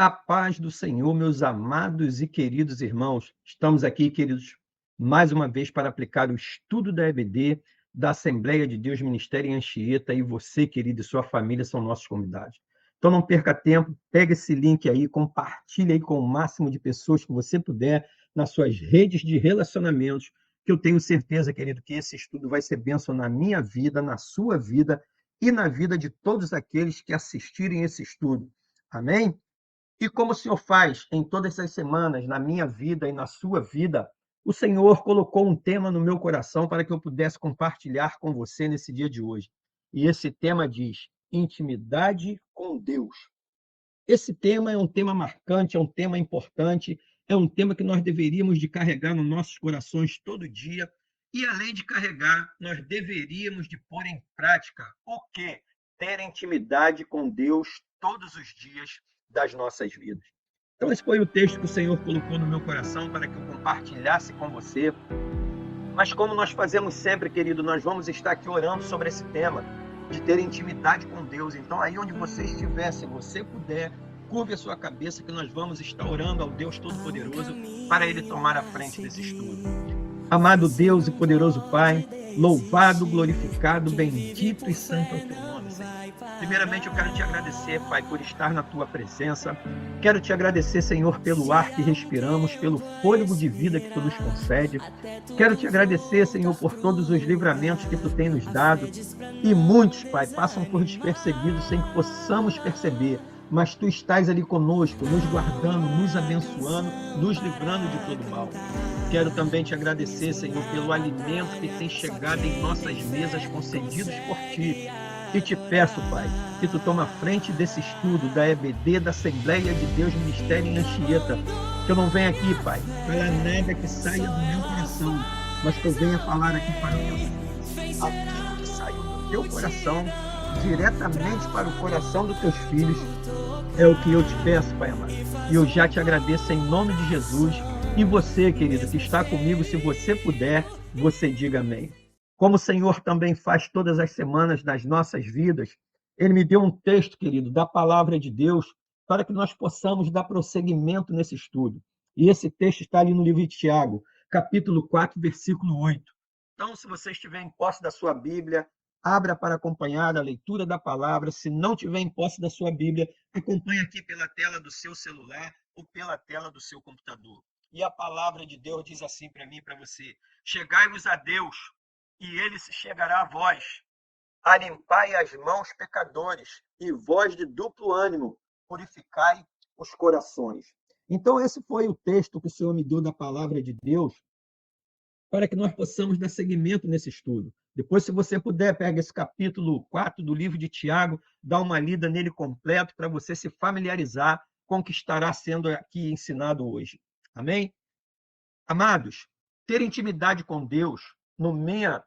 A paz do Senhor, meus amados e queridos irmãos. Estamos aqui, queridos, mais uma vez para aplicar o estudo da EBD, da Assembleia de Deus Ministério em Anchieta, e você, querido, e sua família são nossos convidados. Então não perca tempo, pega esse link aí, compartilha aí com o máximo de pessoas que você puder nas suas redes de relacionamentos, que eu tenho certeza, querido, que esse estudo vai ser bênção na minha vida, na sua vida e na vida de todos aqueles que assistirem esse estudo. Amém? E como o Senhor faz em todas as semanas, na minha vida e na sua vida, o Senhor colocou um tema no meu coração para que eu pudesse compartilhar com você nesse dia de hoje. E esse tema diz: intimidade com Deus. Esse tema é um tema marcante, é um tema importante, é um tema que nós deveríamos de carregar nos nossos corações todo dia. E além de carregar, nós deveríamos de pôr em prática o quê? Ter intimidade com Deus todos os dias das nossas vidas. Então, esse foi o texto que o Senhor colocou no meu coração para que eu compartilhasse com você. Mas como nós fazemos sempre, querido, nós vamos estar aqui orando sobre esse tema, de ter intimidade com Deus. Então, aí onde você estiver, se você puder, curve a sua cabeça que nós vamos estar orando ao Deus Todo-Poderoso para Ele tomar a frente desse estudo. Amado Deus e poderoso Pai, louvado, glorificado, bendito e santo é o teu nome, Senhor. Primeiramente, eu quero te agradecer, Pai, por estar na tua presença. Quero te agradecer, Senhor, pelo ar que respiramos, pelo fôlego de vida que tu nos concede. Quero te agradecer, Senhor, por todos os livramentos que tu tem nos dado. E muitos, Pai, passam por despercebidos sem que possamos perceber. Mas tu estás ali conosco, nos guardando, nos abençoando, nos livrando de todo mal. Quero também te agradecer, Senhor, pelo alimento que tem chegado em nossas mesas concedidos por ti. E te peço, Pai, que tu toma a frente desse estudo da EBD, da Assembleia de Deus Ministério em Anchieta. Que eu não venha aqui, Pai, para nada que saia do meu coração, mas que eu venha falar aqui para o teu filho. Aquilo que saiu do teu coração, diretamente para o coração dos teus filhos, é o que eu te peço, Pai amado. E eu já te agradeço em nome de Jesus. E você, querido, que está comigo, se você puder, você diga amém. Como o Senhor também faz todas as semanas nas nossas vidas, Ele me deu um texto, querido, da palavra de Deus, para que nós possamos dar prosseguimento nesse estudo. E esse texto está ali no livro de Tiago, capítulo 4, versículo 8. Então, se você estiver em posse da sua Bíblia, abra para acompanhar a leitura da palavra. Se não tiver em posse da sua Bíblia, acompanhe aqui pela tela do seu celular ou pela tela do seu computador. E a palavra de Deus diz assim para mim e para você: chegai-vos a Deus, e ele se chegará a vós. Alimpai as mãos, pecadores, e vós de duplo ânimo, purificai os corações. Então, esse foi o texto que o Senhor me deu da palavra de Deus, para que nós possamos dar seguimento nesse estudo. Depois, se você puder, pega esse capítulo 4 do livro de Tiago, dá uma lida nele completo, para você se familiarizar com o que estará sendo aqui ensinado hoje. Amém? Amados, ter intimidade com Deus,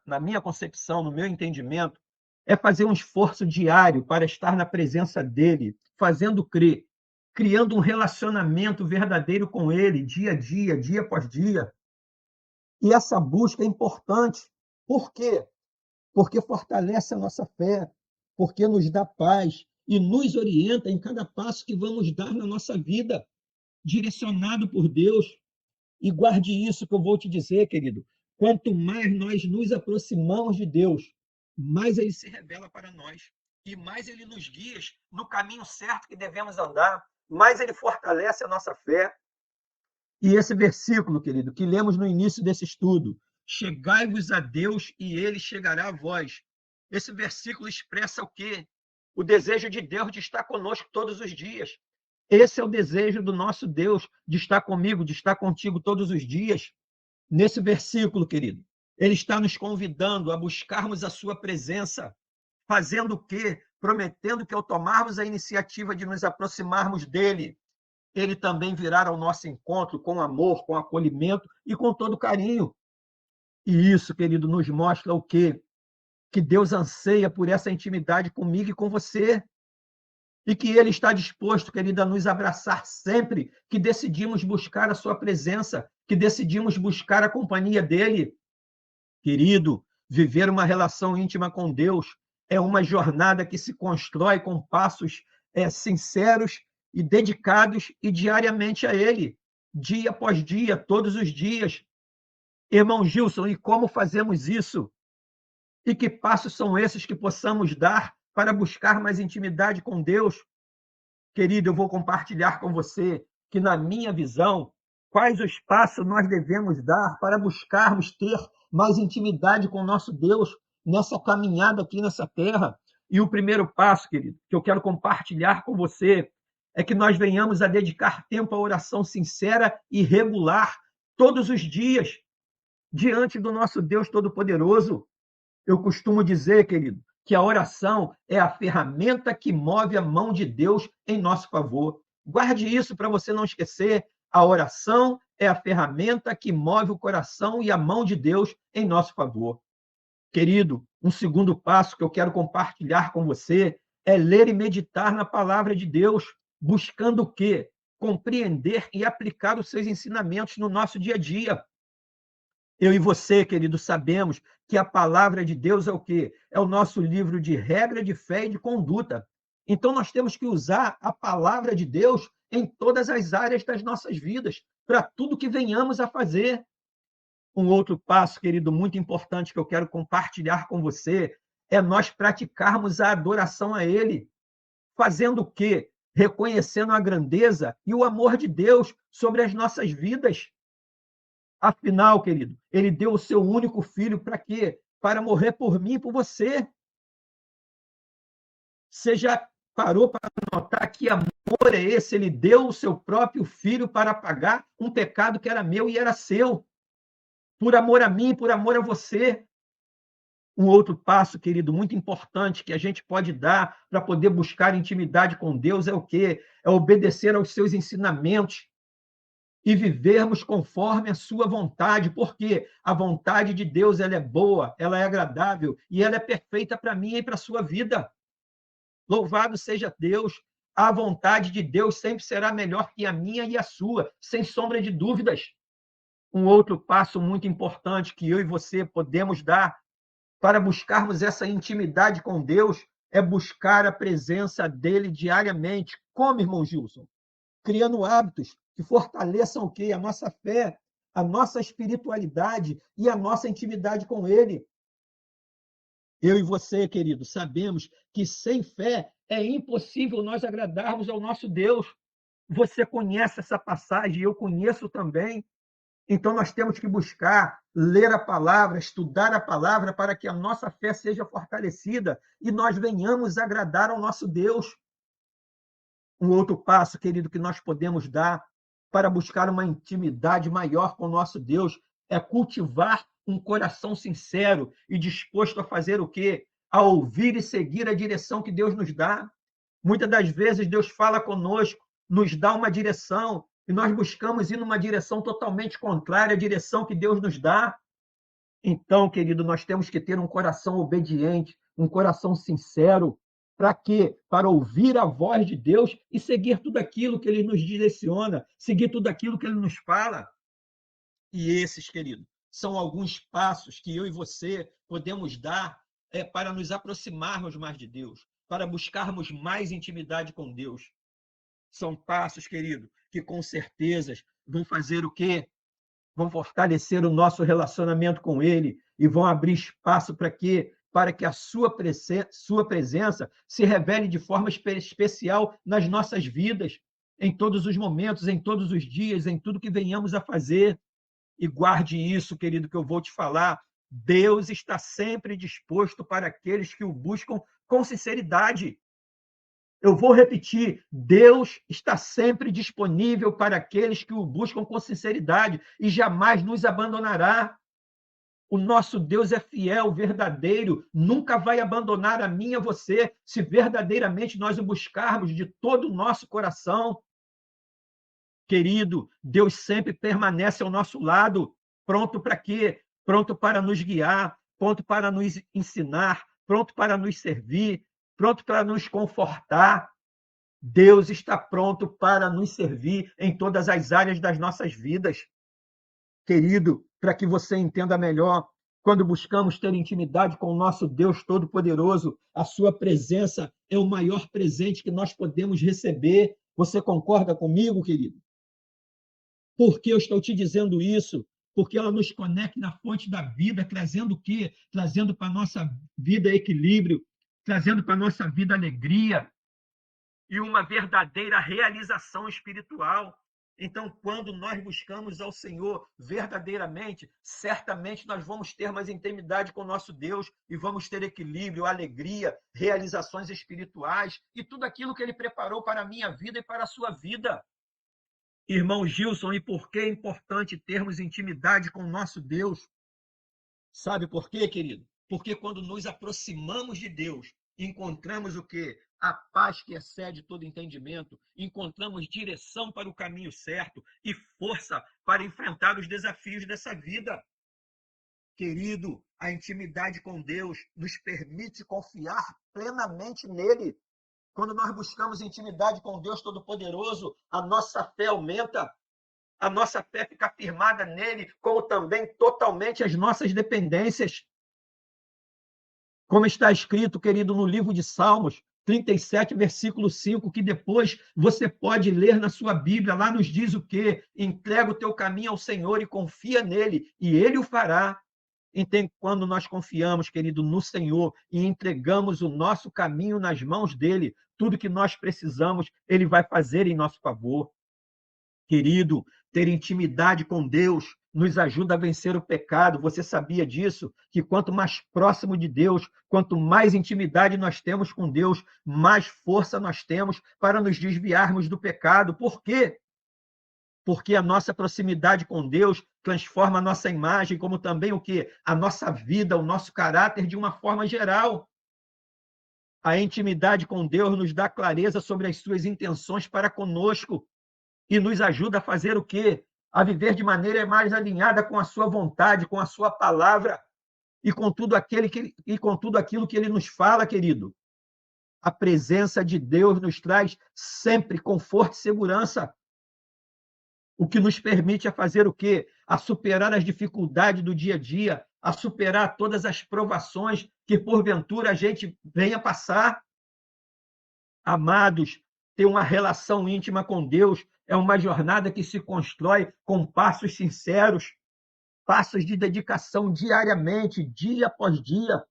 na minha concepção, no meu entendimento, é fazer um esforço diário para estar na presença dele, fazendo crer, criando um relacionamento verdadeiro com ele, dia a dia após dia. E essa busca é importante. Por quê? Porque fortalece a nossa fé, porque nos dá paz e nos orienta em cada passo que vamos dar na nossa vida, direcionado por Deus. E guarde isso que eu vou te dizer, querido. Quanto mais nós nos aproximamos de Deus, mais ele se revela para nós. E mais ele nos guia no caminho certo que devemos andar, mais ele fortalece a nossa fé. E esse versículo, querido, que lemos no início desse estudo, chegai-vos a Deus e ele chegará a vós. Esse versículo expressa o quê? O desejo de Deus de estar conosco todos os dias. Esse é o desejo do nosso Deus, de estar comigo, de estar contigo todos os dias. Nesse versículo, querido, ele está nos convidando a buscarmos a sua presença, fazendo o quê? Prometendo que ao tomarmos a iniciativa de nos aproximarmos dele, ele também virá ao nosso encontro com amor, com acolhimento e com todo carinho. E isso, querido, nos mostra o quê? Que Deus anseia por essa intimidade comigo e com você. E que ele está disposto, querido, a nos abraçar sempre que decidimos buscar a sua presença, que decidimos buscar a companhia dele. Querido, viver uma relação íntima com Deus é uma jornada que se constrói com passos sinceros e dedicados e diariamente a Ele, dia após dia, todos os dias. Irmão Gilson, e como fazemos isso? E que passos são esses que possamos dar para buscar mais intimidade com Deus? Querido, eu vou compartilhar com você que, na minha visão, quais os passos nós devemos dar para buscarmos ter mais intimidade com o nosso Deus nessa caminhada aqui nessa terra. E o primeiro passo, querido, que eu quero compartilhar com você é que nós venhamos a dedicar tempo à oração sincera e regular todos os dias diante do nosso Deus Todo-Poderoso. Eu costumo dizer, querido, que a oração é a ferramenta que move a mão de Deus em nosso favor. Guarde isso para você não esquecer. A oração é a ferramenta que move o coração e a mão de Deus em nosso favor. Querido, um segundo passo que eu quero compartilhar com você é ler e meditar na palavra de Deus, buscando o quê? Compreender e aplicar os seus ensinamentos no nosso dia a dia. Eu e você, querido, sabemos que a palavra de Deus é o quê? É o nosso livro de regra de fé e de conduta. Então, nós temos que usar a palavra de Deus em todas as áreas das nossas vidas, para tudo que venhamos a fazer. Um outro passo, querido, muito importante que eu quero compartilhar com você é nós praticarmos a adoração a Ele. Fazendo o quê? Reconhecendo a grandeza e o amor de Deus sobre as nossas vidas. Afinal, querido, ele deu o seu único filho para quê? Para morrer por mim e por você. Você já parou para notar que amor é esse? Ele deu o seu próprio filho para pagar um pecado que era meu e era seu. Por amor a mim, por amor a você. Um outro passo, querido, muito importante que a gente pode dar para poder buscar intimidade com Deus é o quê? É obedecer aos seus ensinamentos e vivermos conforme a sua vontade, porque a vontade de Deus ela é boa, ela é agradável e ela é perfeita para mim e para a sua vida. Louvado seja Deus! A vontade de Deus sempre será melhor que a minha e a sua, sem sombra de dúvidas. Um outro passo muito importante que eu e você podemos dar para buscarmos essa intimidade com Deus é buscar a presença dele diariamente. Como, irmão Gilson? Criando hábitos que fortaleçam o quê? A nossa fé, a nossa espiritualidade e a nossa intimidade com Ele. Eu e você, querido, sabemos que sem fé é impossível nós agradarmos ao nosso Deus. Você conhece essa passagem, eu conheço também. Então, nós temos que buscar ler a palavra, estudar a palavra, para que a nossa fé seja fortalecida e nós venhamos agradar ao nosso Deus. Um outro passo, querido, que nós podemos dar para buscar uma intimidade maior com o nosso Deus é cultivar um coração sincero e disposto a fazer o quê? A ouvir e seguir a direção que Deus nos dá. Muitas das vezes Deus fala conosco, nos dá uma direção, e nós buscamos ir numa direção totalmente contrária à direção que Deus nos dá. Então, querido, nós temos que ter um coração obediente, um coração sincero. Para quê? Para ouvir a voz de Deus e seguir tudo aquilo que Ele nos direciona, seguir tudo aquilo que Ele nos fala. E esses, querido, são alguns passos que eu e você podemos dar para nos aproximarmos mais de Deus, para buscarmos mais intimidade com Deus. São passos, querido, que com certeza vão fazer o quê? Vão fortalecer o nosso relacionamento com Ele e vão abrir espaço para quê? Para que a sua presença se revele de forma especial nas nossas vidas, em todos os momentos, em todos os dias, em tudo que venhamos a fazer. E guarde isso, querido, que eu vou te falar. Deus está sempre disposto para aqueles que o buscam com sinceridade. Eu vou repetir, Deus está sempre disponível para aqueles que o buscam com sinceridade e jamais nos abandonará. O nosso Deus é fiel, verdadeiro, nunca vai abandonar a mim e a você, se verdadeiramente nós o buscarmos de todo o nosso coração. Querido, Deus sempre permanece ao nosso lado, pronto para quê? Pronto para nos guiar, pronto para nos ensinar, pronto para nos servir, pronto para nos confortar. Deus está pronto para nos servir em todas as áreas das nossas vidas. Querido, para que você entenda melhor, quando buscamos ter intimidade com o nosso Deus Todo-Poderoso, a sua presença é o maior presente que nós podemos receber. Você concorda comigo, querido? Por que eu estou te dizendo isso? Porque ela nos conecta na fonte da vida, trazendo o quê? Trazendo para a nossa vida equilíbrio, trazendo para a nossa vida alegria e uma verdadeira realização espiritual. Então, quando nós buscamos ao Senhor verdadeiramente, certamente nós vamos ter mais intimidade com o nosso Deus e vamos ter equilíbrio, alegria, realizações espirituais e tudo aquilo que Ele preparou para a minha vida e para a sua vida. Irmão Gilson, e por que é importante termos intimidade com o nosso Deus? Sabe por quê, querido? Porque quando nos aproximamos de Deus, encontramos o quê? A paz que excede todo entendimento, encontramos direção para o caminho certo e força para enfrentar os desafios dessa vida. Querido, a intimidade com Deus nos permite confiar plenamente nele. Quando nós buscamos intimidade com Deus Todo-Poderoso, a nossa fé aumenta, a nossa fé fica firmada nele, como também totalmente as nossas dependências. Como está escrito, querido, no livro de Salmos 37, versículo 5, que depois você pode ler na sua Bíblia, lá nos diz o quê? Entrega o teu caminho ao Senhor e confia nele, e ele o fará. Então, quando nós confiamos, querido, no Senhor e entregamos o nosso caminho nas mãos dele, tudo que nós precisamos, ele vai fazer em nosso favor. Querido, ter intimidade com Deus nos ajuda a vencer o pecado. Você sabia disso? Que quanto mais próximo de Deus, quanto mais intimidade nós temos com Deus, mais força nós temos para nos desviarmos do pecado. Por quê? Porque a nossa proximidade com Deus transforma a nossa imagem, como também o quê? A nossa vida, o nosso caráter de uma forma geral. A intimidade com Deus nos dá clareza sobre as suas intenções para conosco e nos ajuda a fazer o quê? A viver de maneira mais alinhada com a sua vontade, com a sua palavra e com tudo aquilo que ele nos fala, querido. A presença de Deus nos traz sempre conforto e segurança, o que nos permite a fazer o quê? A superar as dificuldades do dia a dia, a superar todas as provações que porventura a gente venha passar. Amados, ter uma relação íntima com Deus é uma jornada que se constrói com passos sinceros, passos de dedicação diariamente, dia após dia,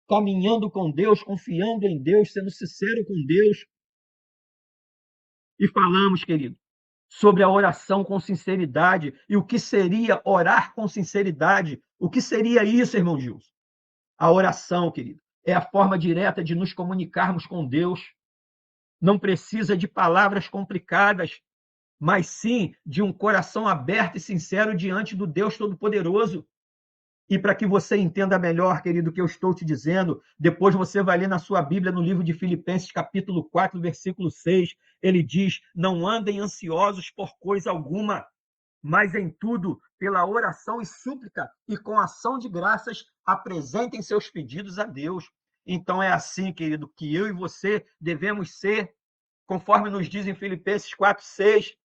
caminhando com Deus, confiando em Deus, sendo sincero com Deus. E falamos, querido, sobre a oração com sinceridade e o que seria orar com sinceridade. O que seria isso, irmão Gilson? A oração, querido, é a forma direta de nos comunicarmos com Deus. Não precisa de palavras complicadas, mas sim de um coração aberto e sincero diante do Deus Todo-Poderoso. E para que você entenda melhor, querido, o que eu estou te dizendo, depois você vai ler na sua Bíblia, no livro de Filipenses, capítulo 4, versículo 6, ele diz: não andem ansiosos por coisa alguma, mas em tudo, pela oração e súplica e com ação de graças, apresentem seus pedidos a Deus. Então é assim, querido, que eu e você devemos ser, conforme nos diz em Filipenses 4, 6.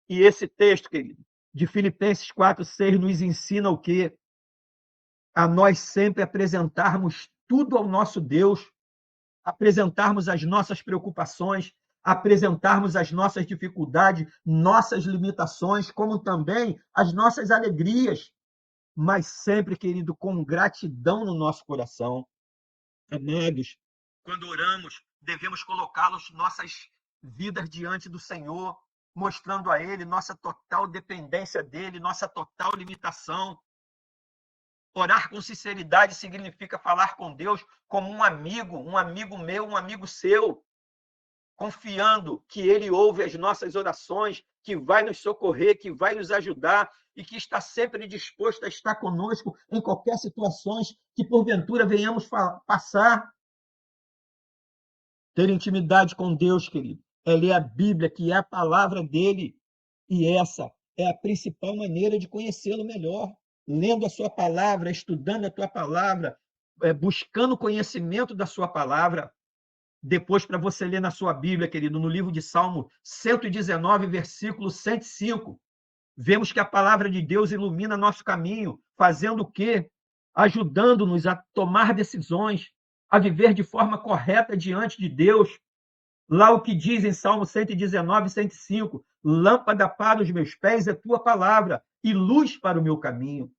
E esse texto, querido, de Filipenses 4, 6, nos ensina o quê? A nós sempre apresentarmos tudo ao nosso Deus, apresentarmos as nossas preocupações, apresentarmos as nossas dificuldades, nossas limitações, como também as nossas alegrias, mas sempre, querido, com gratidão no nosso coração. Amados, quando oramos, devemos colocá-los nossas vidas diante do Senhor, mostrando a Ele nossa total dependência dEle, nossa total limitação. Orar com sinceridade significa falar com Deus como um amigo meu, um amigo seu, confiando que Ele ouve as nossas orações, que vai nos socorrer, que vai nos ajudar e que está sempre disposto a estar conosco em qualquer situação que porventura venhamos passar. Ter intimidade com Deus, querido, é ler a Bíblia, que é a palavra dele, e essa é a principal maneira de conhecê-lo melhor. Lendo a sua palavra, estudando a tua palavra, buscando conhecimento da sua palavra. Depois, para você ler na sua Bíblia, querido, no livro de Salmo 119, versículo 105, vemos que a palavra de Deus ilumina nosso caminho, fazendo o quê? Ajudando-nos a tomar decisões, a viver de forma correta diante de Deus. Lá o que diz em Salmo 119, 105, lâmpada para os meus pés é tua palavra e luz para o meu caminho.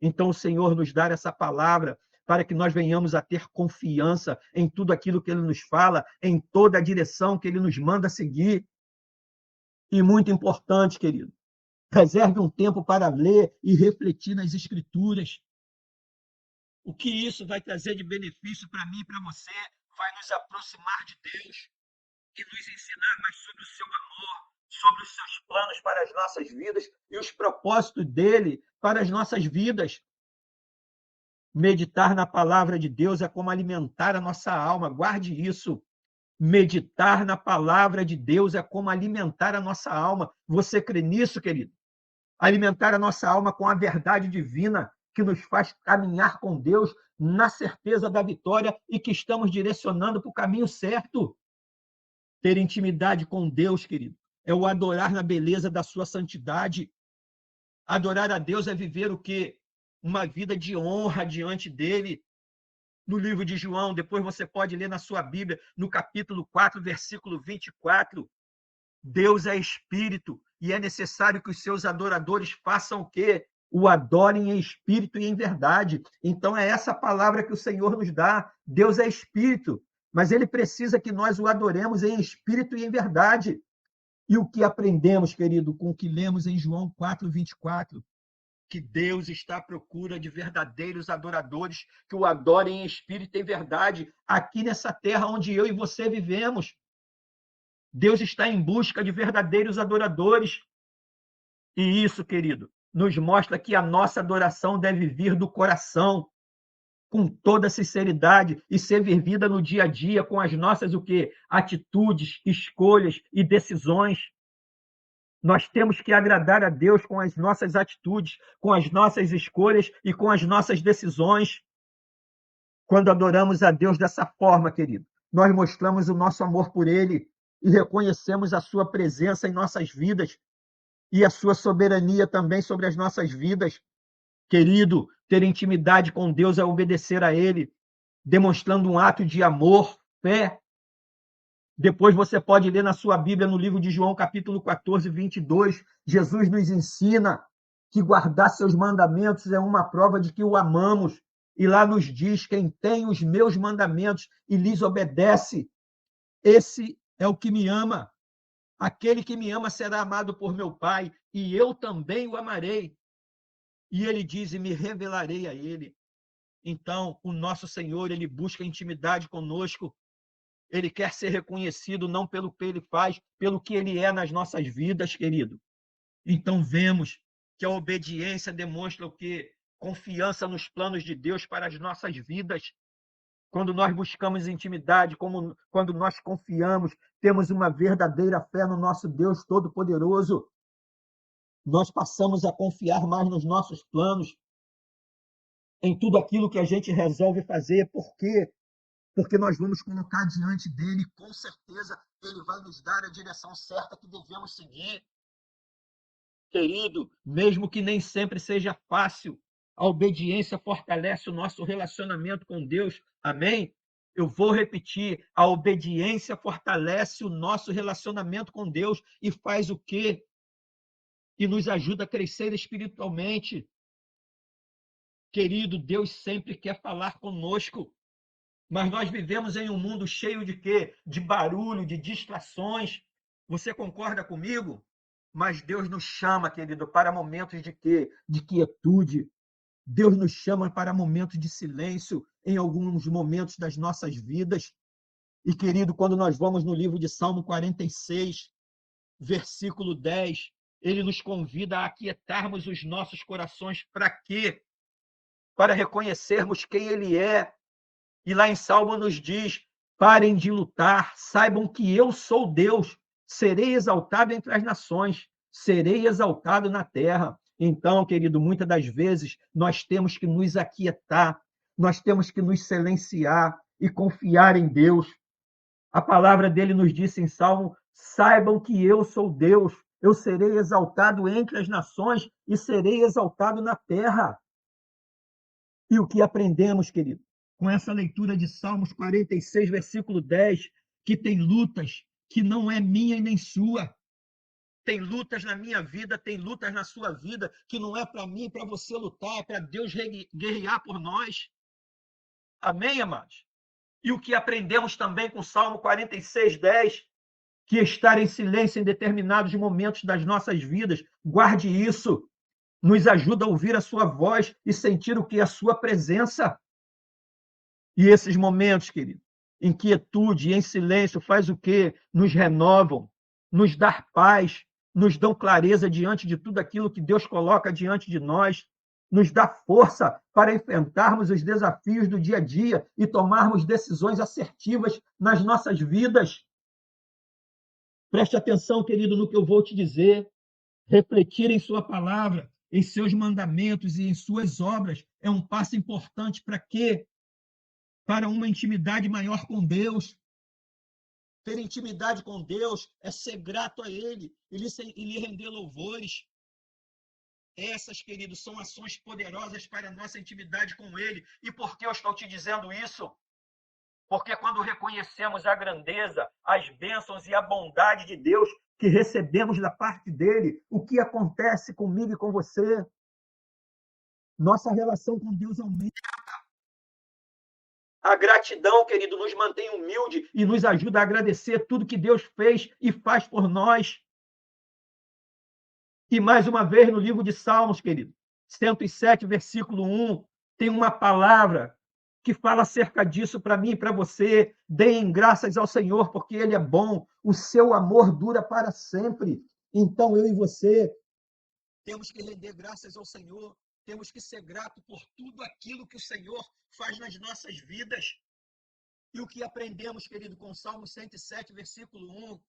Então o Senhor nos dá essa palavra para que nós venhamos a ter confiança em tudo aquilo que Ele nos fala, em toda a direção que Ele nos manda seguir. E muito importante, querido, reserve um tempo para ler e refletir nas Escrituras. O que isso vai trazer de benefício para mim e para você? Vai nos aproximar de Deus e nos ensinar mais sobre o seu amor, sobre os seus planos para as nossas vidas e os propósitos dele para as nossas vidas. Meditar na palavra de Deus é como alimentar a nossa alma. Guarde isso. Meditar na palavra de Deus é como alimentar a nossa alma. Você crê nisso, querido? Alimentar a nossa alma com a verdade divina que nos faz caminhar com Deus na certeza da vitória e que estamos direcionando para o caminho certo. Ter intimidade com Deus, querido, é o adorar na beleza da sua santidade. Adorar a Deus é viver o quê? Uma vida de honra diante dele. No livro de João, depois você pode ler na sua Bíblia, no capítulo 4, versículo 24. Deus é espírito e é necessário que os seus adoradores façam o quê? O adorem em espírito e em verdade. Então é essa palavra que o Senhor nos dá. Deus é espírito, mas ele precisa que nós o adoremos em espírito e em verdade. E o que aprendemos, querido, com o que lemos em João 4, 24? Que Deus está à procura de verdadeiros adoradores que o adorem em espírito e em verdade, aqui nessa terra onde eu e você vivemos. Deus está em busca de verdadeiros adoradores. E isso, querido, nos mostra que a nossa adoração deve vir do coração, com toda sinceridade, e ser vivida no dia a dia com as nossas o quê? Atitudes, escolhas e decisões. Nós temos que agradar a Deus com as nossas atitudes, com as nossas escolhas e com as nossas decisões. Quando adoramos a Deus dessa forma, querido, nós mostramos o nosso amor por Ele e reconhecemos a sua presença em nossas vidas e a sua soberania também sobre as nossas vidas. Querido, ter intimidade com Deus é obedecer a Ele, demonstrando um ato de amor, fé. Depois você pode ler na sua Bíblia, no livro de João, capítulo 14, 22, Jesus nos ensina que guardar seus mandamentos é uma prova de que o amamos. E lá nos diz: quem tem os meus mandamentos e lhes obedece, esse é o que me ama. Aquele que me ama será amado por meu Pai, e eu também o amarei. E ele diz: e me revelarei a ele. Então, o nosso Senhor, ele busca intimidade conosco. Ele quer ser reconhecido não pelo que ele faz, pelo que ele é nas nossas vidas, querido. Então, vemos que a obediência demonstra o quê? Confiança nos planos de Deus para as nossas vidas. Quando nós buscamos intimidade, quando nós confiamos, temos uma verdadeira fé no nosso Deus Todo-Poderoso, nós passamos a confiar mais nos nossos planos, em tudo aquilo que a gente resolve fazer. Por quê? Porque nós vamos colocar diante dele, com certeza ele vai nos dar a direção certa que devemos seguir. Querido, mesmo que nem sempre seja fácil, a obediência fortalece o nosso relacionamento com Deus. Amém? Eu vou repetir, a obediência fortalece o nosso relacionamento com Deus e faz o quê? E nos ajuda a crescer espiritualmente. Querido, Deus sempre quer falar conosco. Mas nós vivemos em um mundo cheio de quê? De barulho, de distrações. Você concorda comigo? Mas Deus nos chama, querido, para momentos de quê? De quietude. Deus nos chama para momentos de silêncio em alguns momentos das nossas vidas. E, querido, quando nós vamos no livro de Salmo 46, versículo 10, ele nos convida a aquietarmos os nossos corações. Para quê? Para reconhecermos quem ele é. E lá em Salmo nos diz: parem de lutar, saibam que eu sou Deus, serei exaltado entre as nações, serei exaltado na terra. Então, querido, muitas das vezes nós temos que nos aquietar, nós temos que nos silenciar e confiar em Deus. A palavra dele nos disse em Salmo: saibam que eu sou Deus, eu serei exaltado entre as nações e serei exaltado na terra. E o que aprendemos, querido, com essa leitura de Salmos 46, versículo 10, que tem lutas que não é minha e nem sua. Tem lutas na minha vida, tem lutas na sua vida, que não é para mim, para você lutar, é para Deus guerrear por nós. Amém, amados? E o que aprendemos também com o Salmo 46:10, que estar em silêncio em determinados momentos das nossas vidas, guarde isso, nos ajuda a ouvir a sua voz e sentir o que é a sua presença. E esses momentos, querido, em quietude e em silêncio, faz o quê? Nos renovam, nos dão paz, nos dão clareza diante de tudo aquilo que Deus coloca diante de nós, nos dá força para enfrentarmos os desafios do dia a dia e tomarmos decisões assertivas nas nossas vidas. Preste atenção, querido, no que eu vou te dizer. Refletir em sua palavra, em seus mandamentos e em suas obras é um passo importante para quê? Para uma intimidade maior com Deus. Ter intimidade com Deus é ser grato a Ele e lhe render louvores. Essas, queridos, são ações poderosas para a nossa intimidade com Ele. E por que eu estou te dizendo isso? Porque quando reconhecemos a grandeza, as bênçãos e a bondade de Deus que recebemos da parte dele, o que acontece comigo e com você? Nossa relação com Deus aumenta. A gratidão, querido, nos mantém humilde e nos ajuda a agradecer tudo que Deus fez e faz por nós. E mais uma vez, no livro de Salmos, querido, 107, versículo 1, tem uma palavra que fala acerca disso para mim e para você. Deem graças ao Senhor, porque Ele é bom, o seu amor dura para sempre. Então, eu e você temos que render graças ao Senhor, temos que ser gratos por tudo aquilo que o Senhor faz nas nossas vidas. E o que aprendemos, querido, com o Salmo 107, versículo 1,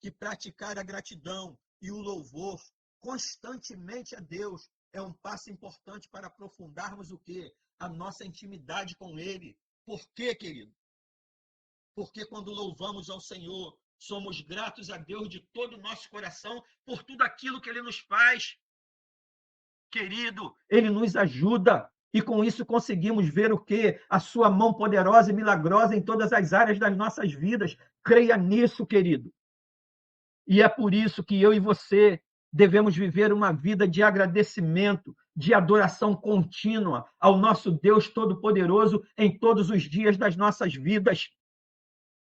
que praticar a gratidão e o louvor constantemente a Deus é um passo importante para aprofundarmos o quê? A nossa intimidade com Ele. Por quê, querido? Porque quando louvamos ao Senhor, somos gratos a Deus de todo o nosso coração por tudo aquilo que Ele nos faz. Querido, Ele nos ajuda e com isso conseguimos ver o quê? A sua mão poderosa e milagrosa em todas as áreas das nossas vidas. Creia nisso, querido. E é por isso que eu e você devemos viver uma vida de agradecimento, de adoração contínua ao nosso Deus Todo-Poderoso em todos os dias das nossas vidas.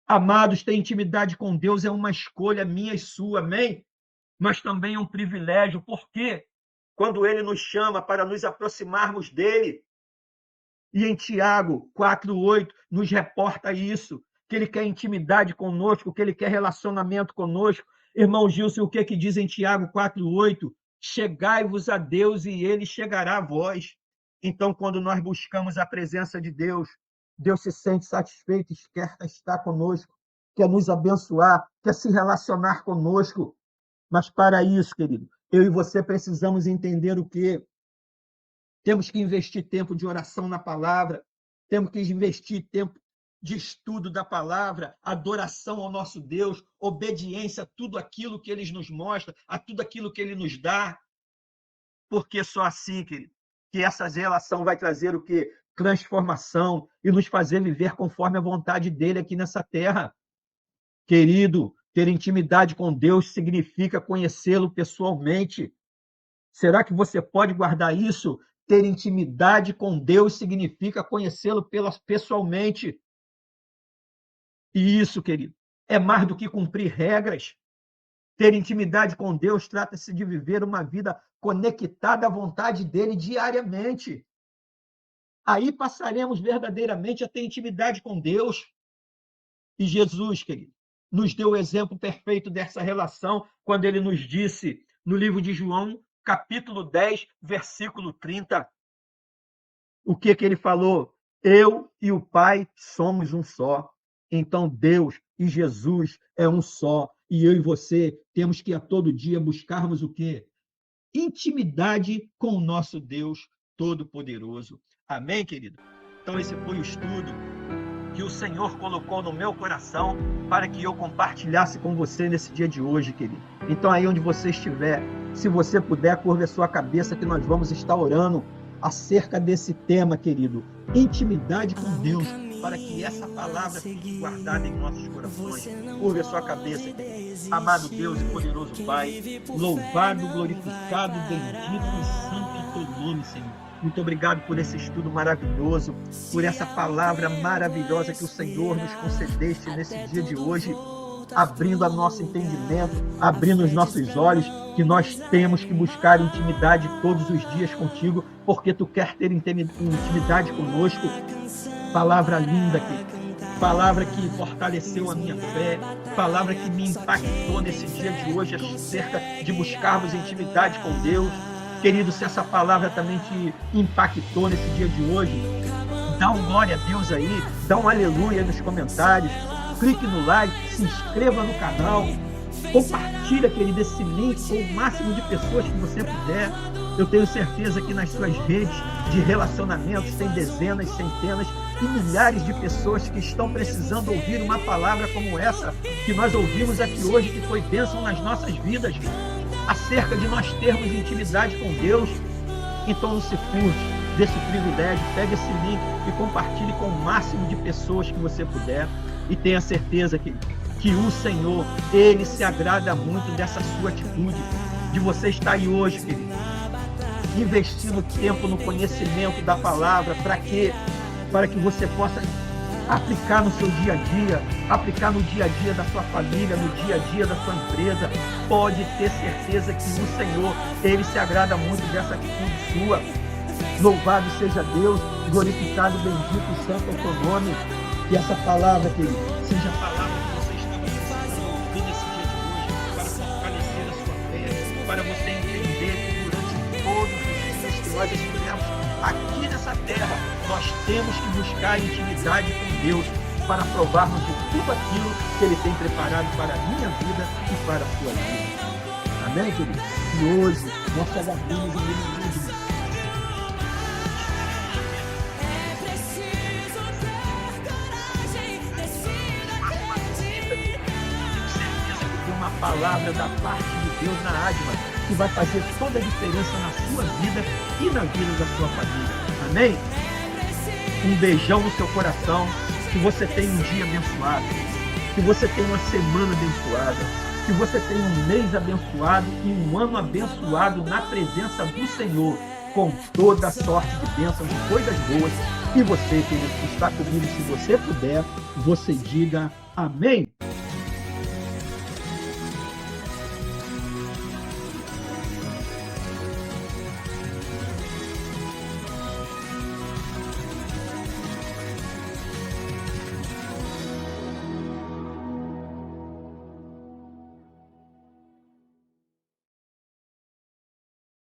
Amados, ter intimidade com Deus é uma escolha minha e sua, amém? Mas também é um privilégio, porque quando Ele nos chama para nos aproximarmos dEle, e em Tiago 4:8 nos reporta isso, que Ele quer intimidade conosco, que Ele quer relacionamento conosco. Irmão Gilson, o que diz em Tiago 4:8? Chegai-vos a Deus e Ele chegará a vós. Então, quando nós buscamos a presença de Deus, Deus se sente satisfeito e quer estar conosco, quer nos abençoar, quer se relacionar conosco. Mas para isso, querido, eu e você precisamos entender o quê? Temos que investir tempo de oração na palavra, temos que investir tempo de estudo da palavra, adoração ao nosso Deus, obediência a tudo aquilo que Ele nos mostra, a tudo aquilo que Ele nos dá. Porque só assim, querido, que essa relação vai trazer o quê? Transformação e nos fazer viver conforme a vontade dEle aqui nessa terra. Querido, ter intimidade com Deus significa conhecê-lo pessoalmente. Será que você pode guardar isso? Ter intimidade com Deus significa conhecê-lo pessoalmente. E isso, querido, é mais do que cumprir regras. Ter intimidade com Deus trata-se de viver uma vida conectada à vontade dele diariamente. Aí passaremos verdadeiramente a ter intimidade com Deus. E Jesus, querido, nos deu o exemplo perfeito dessa relação quando ele nos disse no livro de João, capítulo 10, versículo 30. O que ele falou? Eu e o Pai somos um só. Então Deus e Jesus é um só. E eu e você temos que a todo dia buscarmos o quê? Intimidade com o nosso Deus Todo-Poderoso. Amém, querido? Então esse foi o estudo que o Senhor colocou no meu coração para que eu compartilhasse com você nesse dia de hoje, querido. Então aí onde você estiver, se você puder, curva a sua cabeça que nós vamos estar orando acerca desse tema, querido. Intimidade com Deus. para que essa palavra fique guardada em nossos corações. Curve a sua cabeça, querido. Amado Deus e poderoso Pai, louvado, glorificado, bendito e santo teu nome, Senhor. Muito obrigado por esse estudo maravilhoso, por essa palavra maravilhosa que o Senhor nos concedeste nesse dia de hoje, abrindo o nosso entendimento, abrindo os nossos olhos, que nós temos que buscar intimidade todos os dias contigo, porque tu quer ter intimidade conosco. Palavra linda, palavra que fortaleceu a minha fé, palavra que me impactou nesse dia de hoje acerca de buscarmos intimidade com Deus. Querido, se essa palavra também te impactou nesse dia de hoje, dá um glória a Deus aí, dá um aleluia nos comentários, clique no like, se inscreva no canal, compartilha, querido, esse link com o máximo de pessoas que você puder. Eu tenho certeza que nas suas redes de relacionamentos tem dezenas, centenas e milhares de pessoas que estão precisando ouvir uma palavra como essa que nós ouvimos aqui hoje, que foi bênção nas nossas vidas, acerca de nós termos intimidade com Deus. Então não se furte desse privilégio, pegue esse link e compartilhe com o máximo de pessoas que você puder, e tenha certeza que o Senhor, Ele se agrada muito dessa sua atitude, de você estar aí hoje, querido, investindo tempo no conhecimento da palavra. Para quê? Para que você possa aplicar no seu dia a dia, aplicar no dia a dia da sua família, no dia a dia da sua empresa. Pode ter certeza que o Senhor, Ele se agrada muito dessa atitude sua. Louvado seja Deus, glorificado, bendito e santo é o teu nome. E essa palavra, querido, seja a palavra que você estava precisando ouvir nesse dia de hoje, para fortalecer a sua fé, para você entender que durante todos os dias que nós estivemos aqui nessa terra, nós temos que buscar intimidade com Deus para provarmos de tudo aquilo que Ele tem preparado para a minha vida e para a sua vida. Amém, querido? E hoje nós celebramos o menino. Uma palavra da parte de Deus na Adma, que vai fazer toda a diferença na sua vida e na vida da sua família. Amém? Um beijão no seu coração, que você tenha um dia abençoado, que você tenha uma semana abençoada, que você tenha um mês abençoado e um ano abençoado na presença do Senhor, com toda a sorte de bênçãos, de coisas boas. E você, querido, que está comigo, se você puder, você diga amém.